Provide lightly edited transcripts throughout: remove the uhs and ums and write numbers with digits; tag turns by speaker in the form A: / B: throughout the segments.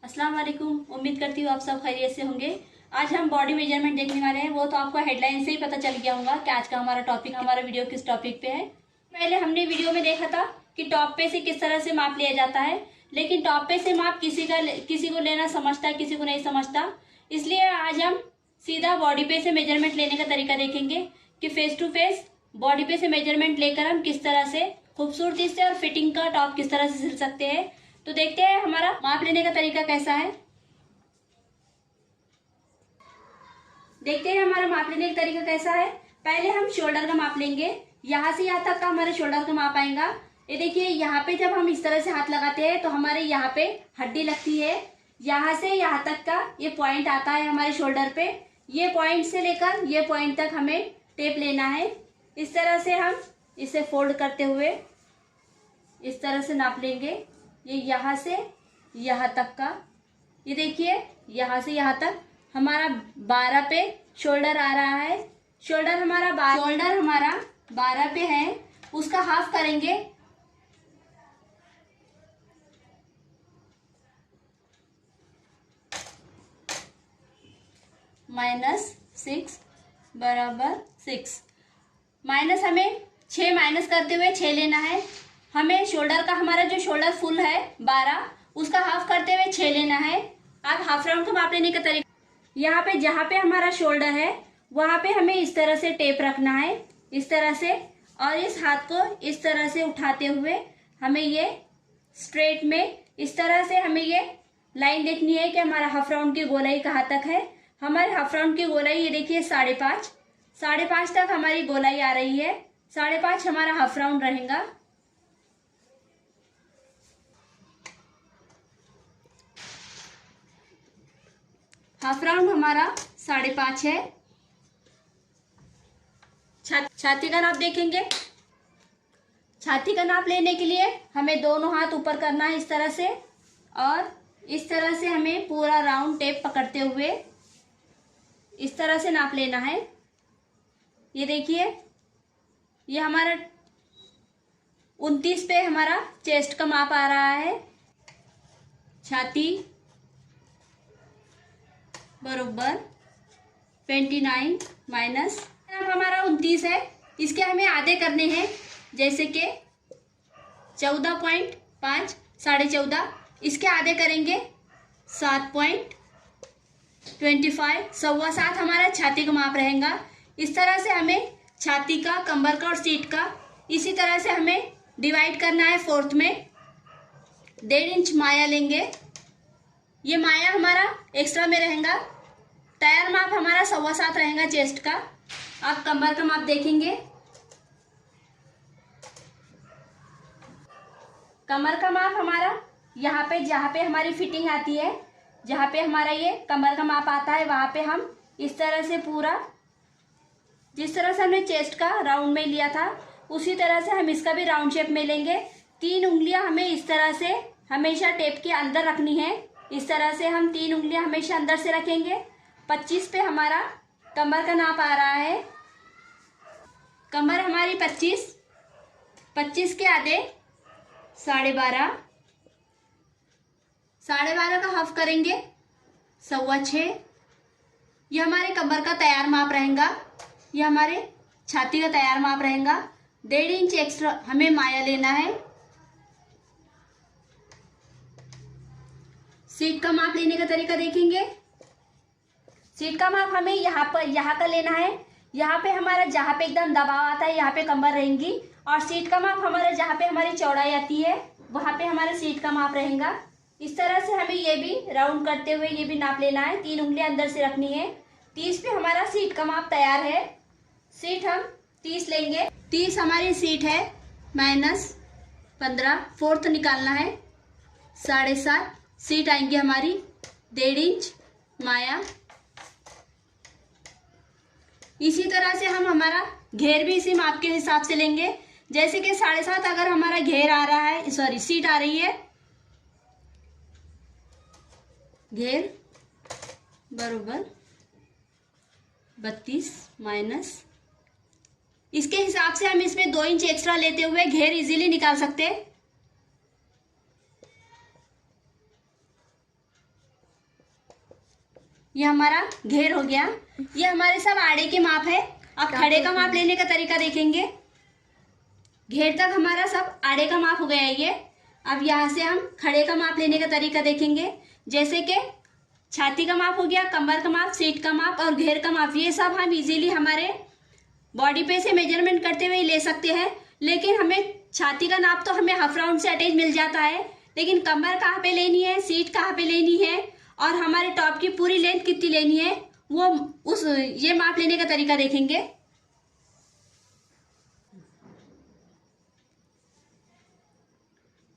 A: अस्सलाम वालेकुम। उम्मीद करती हूँ आप सब खैरियत से होंगे। आज हम बॉडी मेजरमेंट देखने वाले हैं। वो तो आपको हेडलाइन से ही पता चल गया होगा कि आज का हमारा वीडियो किस टॉपिक पे है। पहले हमने वीडियो में देखा था कि टॉप पे से किस तरह से माप लिया जाता है, लेकिन टॉप पे से माप किसी को लेना समझता है, किसी को नहीं समझता। इसलिए आज हम सीधा बॉडी पे से मेजरमेंट लेने का तरीका देखेंगे कि फेस टू फेस बॉडी पे से मेजरमेंट लेकर हम किस तरह से खूबसूरती से और फिटिंग का टॉप किस तरह से सिल सकते हैं। तो देखते हैं हमारा माप लेने का तरीका कैसा है। देखते हैं हमारा माप लेने का तरीका कैसा है। पहले हम शोल्डर का माप लेंगे। यहाँ से यहाँ तक का हमारे शोल्डर का माप आएगा। ये देखिए, यहाँ पे जब हम इस तरह से हाथ लगाते हैं तो हमारे यहाँ पे हड्डी लगती है। यहाँ से यहाँ तक का ये पॉइंट आता है हमारे शोल्डर पे। ये पॉइंट से लेकर ये पॉइंट तक हमें टेप लेना है। इस तरह से हम इसे फोल्ड करते हुए इस तरह से नाप लेंगे। ये यहाँ से यहाँ तक का, ये देखिए यहाँ से यहाँ तक हमारा 12 पे शोल्डर आ रहा है। शोल्डर हमारा 12 पे है। उसका हाफ करेंगे -6 बराबर 6। माइनस हमें 6 माइनस करते हुए 6 लेना है। हमें शोल्डर का हमारा जो शोल्डर फुल है 12, उसका हाफ करते हुए 6 लेना है। अब हाफ राउंड का माप लेने का तरीका, यहाँ पे जहाँ पे हमारा शोल्डर है वहां पे हमें इस तरह से टेप रखना है, इस तरह से, और इस हाथ को इस तरह से उठाते हुए हमें ये स्ट्रेट में इस तरह से हमें ये लाइन देखनी है कि हमारा हाफ राउंड की गोलाई कहाँ तक है। हमारे हाफ राउंड की गोलाई ये देखिए 5.5 तक हमारी गोलाई आ रही है। 5.5 हमारा हाफ राउंड रहेगा। हाफ राउंड हमारा 5.5 है। छाती का नाप देखेंगे। छाती का नाप लेने के लिए हमें दोनों हाथ ऊपर करना है इस तरह से, और इस तरह से हमें पूरा राउंड टेप पकड़ते हुए इस तरह से नाप लेना है। ये देखिए, ये हमारा 29 पे हमारा चेस्ट का माप आ रहा है। छाती बरोबर 29 माइनस हमारा 29 है। इसके हमें आधे करने हैं, जैसे कि 14.5 14.5, इसके आधे करेंगे 7.25, 7.25 हमारा छाती का माप रहेगा। इस तरह से हमें छाती का, कमर का और सीट का इसी तरह से हमें डिवाइड करना है। फोर्थ में 1.5 इंच माया लेंगे। ये माया हमारा एक्स्ट्रा में रहेगा। तैयार माप हमारा 7.25 रहेगा चेस्ट का। आप कमर का माप देखेंगे। कमर का माप हमारा यहाँ पे जहाँ पे हमारी फिटिंग आती है, जहाँ पे हमारा ये कमर का माप आता है, वहां पे हम इस तरह से पूरा, जिस तरह से हमने चेस्ट का राउंड में लिया था उसी तरह से हम इसका भी राउंड शेप में लेंगे। 3 उंगलियां हमें इस तरह से हमेशा टेप के अंदर रखनी है। इस तरह से हम 3 उंगलियां हमेशा अंदर से रखेंगे। 25 पे हमारा कमर का नाप आ रहा है। कमर हमारी 25 के आधे 12.5, 12.5 का हाफ करेंगे 6.25। ये हमारे कमर का तैयार माप रहेगा। ये हमारे छाती का तैयार माप रहेगा। 1.5 इंच एक्स्ट्रा हमें माया लेना है। सीट का माप लेने का तरीका देखेंगे। सीट का माप हमें यहाँ का लेना है। यहाँ पे हमारा जहाँ पे एकदम दबाव आता है यहाँ पे कमर रहेंगी, और सीट का माप हमारा जहाँ पे हमारी चौड़ाई आती है वहां पे हमारा सीट का माप रहेगा। इस तरह से हमें ये भी राउंड करते हुए ये भी नाप लेना है। 3 उंगलियां अंदर से रखनी है। 30 पे हमारा सीट का माप तैयार है। सीट हम 30 लेंगे। 30 हमारी सीट है -15, फोर्थ निकालना है 7.5। सीट आएंगी हमारी 1.5 इंच माया। इसी तरह से हम हमारा घेर भी इसी माप के हिसाब से लेंगे। जैसे कि 7.5 अगर हमारा घेर आ रहा है, सॉरी सीट आ रही है, घेर बरोबर 32 माइनस, इसके हिसाब से हम इसमें 2 इंच एक्स्ट्रा लेते हुए घेर इजीली निकाल सकते हैं। ये हमारा घेर हो गया। ये हमारे सब आड़े के माप है। अब खड़े का माप लेने का तरीका देखेंगे। घेर तक हमारा सब आड़े का माप हो गया है ये। अब यहाँ से हम खड़े का माप लेने का तरीका देखेंगे। जैसे कि छाती का माप हो गया, कमर का माप, सीट का माप और घेर का माप, ये सब हम इजीली हमारे बॉडी पे से मेजरमेंट करते हुए ले सकते हैं। लेकिन हमें छाती का नाप तो हमें हाफ राउंड से अटैच मिल जाता है, लेकिन कमर कहाँ पे लेनी है, सीट कहाँ पे लेनी है और हमारे टॉप की पूरी लेंथ कितनी लेनी है, वो ये माप लेने का तरीका देखेंगे।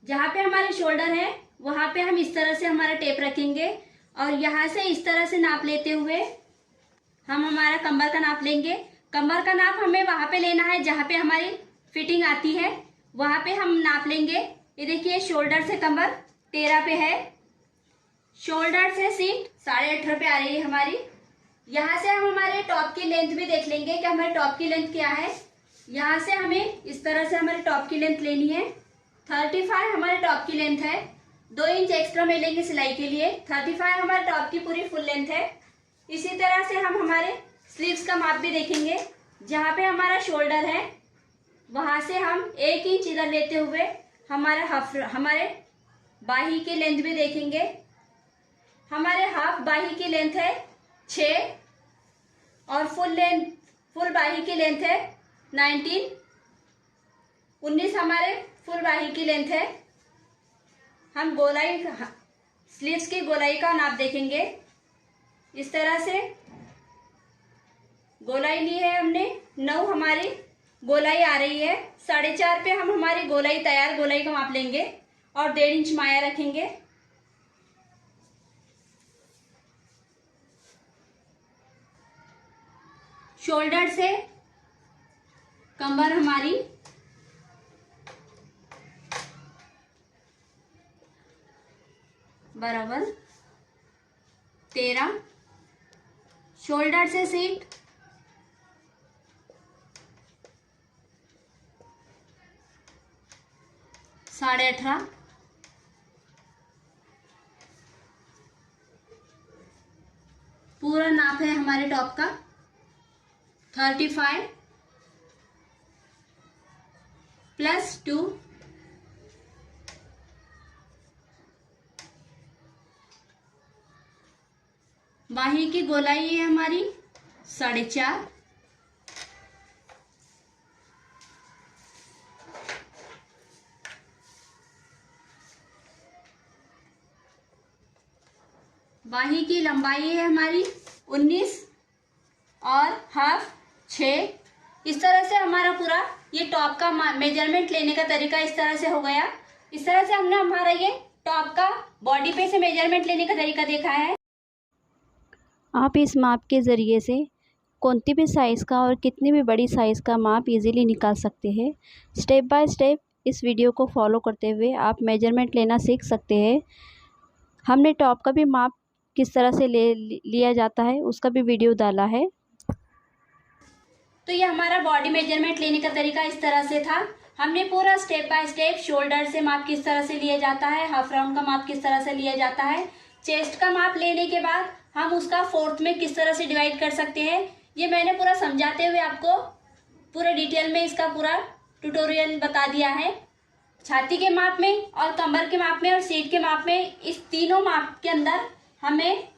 A: जहाँ पे हमारे शोल्डर है वहां पे हम इस तरह से हमारा टेप रखेंगे और यहाँ से इस तरह से नाप लेते हुए हम हमारा कमर का नाप लेंगे। कमर का नाप हमें वहां पे लेना है जहाँ पे हमारी फिटिंग आती है, वहां पे हम नाप लेंगे। ये देखिए शोल्डर से कमर 13 पे है, शोल्डर से सीट 18.5 पे आ रही है हमारी। यहाँ से हम हमारे टॉप की लेंथ भी देख लेंगे कि हमारे टॉप की लेंथ क्या है। यहाँ से हमें इस तरह से हमारे टॉप की लेंथ लेनी है। 35 हमारे टॉप की लेंथ है, 2 इंच एक्स्ट्रा में लेंगे सिलाई के लिए। 35 हमारे टॉप की पूरी फुल लेंथ है। इसी तरह से हम हमारे स्लीव्स का माप भी देखेंगे। जहाँ पे हमारा शोल्डर है वहां से हम 1 इंच इधर लेते हुए हमारे बाही की लेंथ भी देखेंगे। हमारे हाफ बाही की लेंथ है 6 और फुल बाही की लेंथ है 19 हमारे फुल बाही की लेंथ है। हम गोलाई स्लीव्स की गोलाई का नाप देखेंगे। इस तरह से गोलाई ली है हमने 9 हमारी गोलाई आ रही है। 4.5 पे हम हमारी तैयार गोलाई का माप लेंगे और 1.5 इंच माया रखेंगे। शोल्डर से कमर हमारी बराबर 13, शोल्डर से सीट 18.5, पूरा नाप है हमारे टॉप का 35 + 2, बाही की गोलाई है हमारी 4.5, बाही की लंबाई है हमारी 19 और हाफ 6। इस तरह से हमारा पूरा ये टॉप का मेजरमेंट लेने का तरीका इस तरह से हो गया। इस तरह से हमने हमारा ये टॉप का बॉडी पे से मेजरमेंट लेने का तरीका देखा है।
B: आप इस माप के ज़रिए से कोई भी साइज़ का और कितनी भी बड़ी साइज़ का माप इजीली निकाल सकते हैं। स्टेप बाय स्टेप इस वीडियो को फॉलो करते हुए आप मेजरमेंट लेना सीख सकते हैं। हमने टॉप का भी माप किस तरह से लिया जाता है उसका भी वीडियो डाला है।
A: तो ये हमारा बॉडी मेजरमेंट लेने का तरीका इस तरह से था। हमने पूरा स्टेप बाय स्टेप शोल्डर से माप किस तरह से लिया जाता है, हाफ राउंड का माप किस तरह से लिया जाता है, चेस्ट का माप लेने के बाद हम उसका 4th में किस तरह से डिवाइड कर सकते हैं, ये मैंने पूरा समझाते हुए आपको पूरे डिटेल में इसका पूरा ट्यूटोरियल बता दिया है। छाती के माप में और कमर के माप में और सीट के माप में, इस तीनों माप के अंदर हमें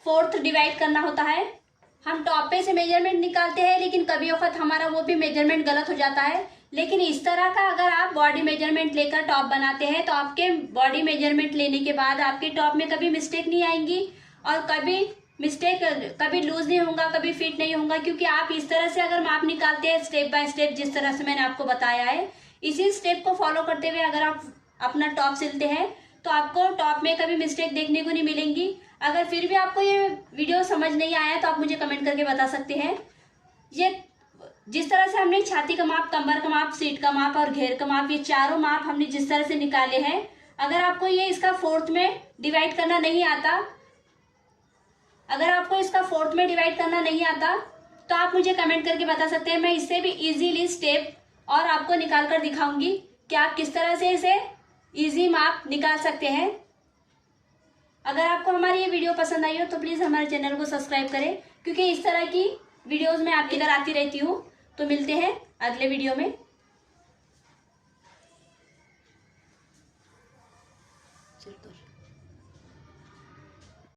A: 4th डिवाइड करना होता है। हम टॉप पे से मेजरमेंट निकालते हैं, लेकिन कभी वक्त हमारा वो भी मेजरमेंट गलत हो जाता है। लेकिन इस तरह का अगर आप बॉडी मेजरमेंट लेकर टॉप बनाते हैं तो आपके बॉडी मेजरमेंट लेने के बाद आपके टॉप में कभी मिस्टेक नहीं आएंगी और कभी लूज नहीं होगा, कभी फिट नहीं होगा, क्योंकि आप इस तरह से अगर माप निकालते हैं स्टेप बाय स्टेप, जिस तरह से मैंने आपको बताया है, इसी स्टेप को फॉलो करते हुए अगर आप अपना टॉप सिलते हैं तो आपको टॉप में कभी मिस्टेक देखने को नहीं मिलेंगी। अगर फिर भी आपको ये वीडियो समझ नहीं आया तो आप मुझे कमेंट करके बता सकते हैं। ये जिस तरह से हमने छाती का माप, कमर का माप, सीट का माप और घेर का माप, ये चारों माप हमने जिस तरह से निकाले हैं, अगर आपको ये इसका 4th में डिवाइड करना नहीं आता, तो आप मुझे कमेंट करके बता सकते हैं। मैं इससे भी इजीली स्टेप और आपको निकाल कर दिखाऊंगी कि आप किस तरह से इसे इजी माप निकाल सकते हैं। अगर आपको हमारी ये वीडियो पसंद आई हो तो प्लीज़ हमारे चैनल को सब्सक्राइब करें, क्योंकि इस तरह की वीडियोस मैं आपके इधर आती रहती हूँ। तो मिलते हैं अगले वीडियो में। चल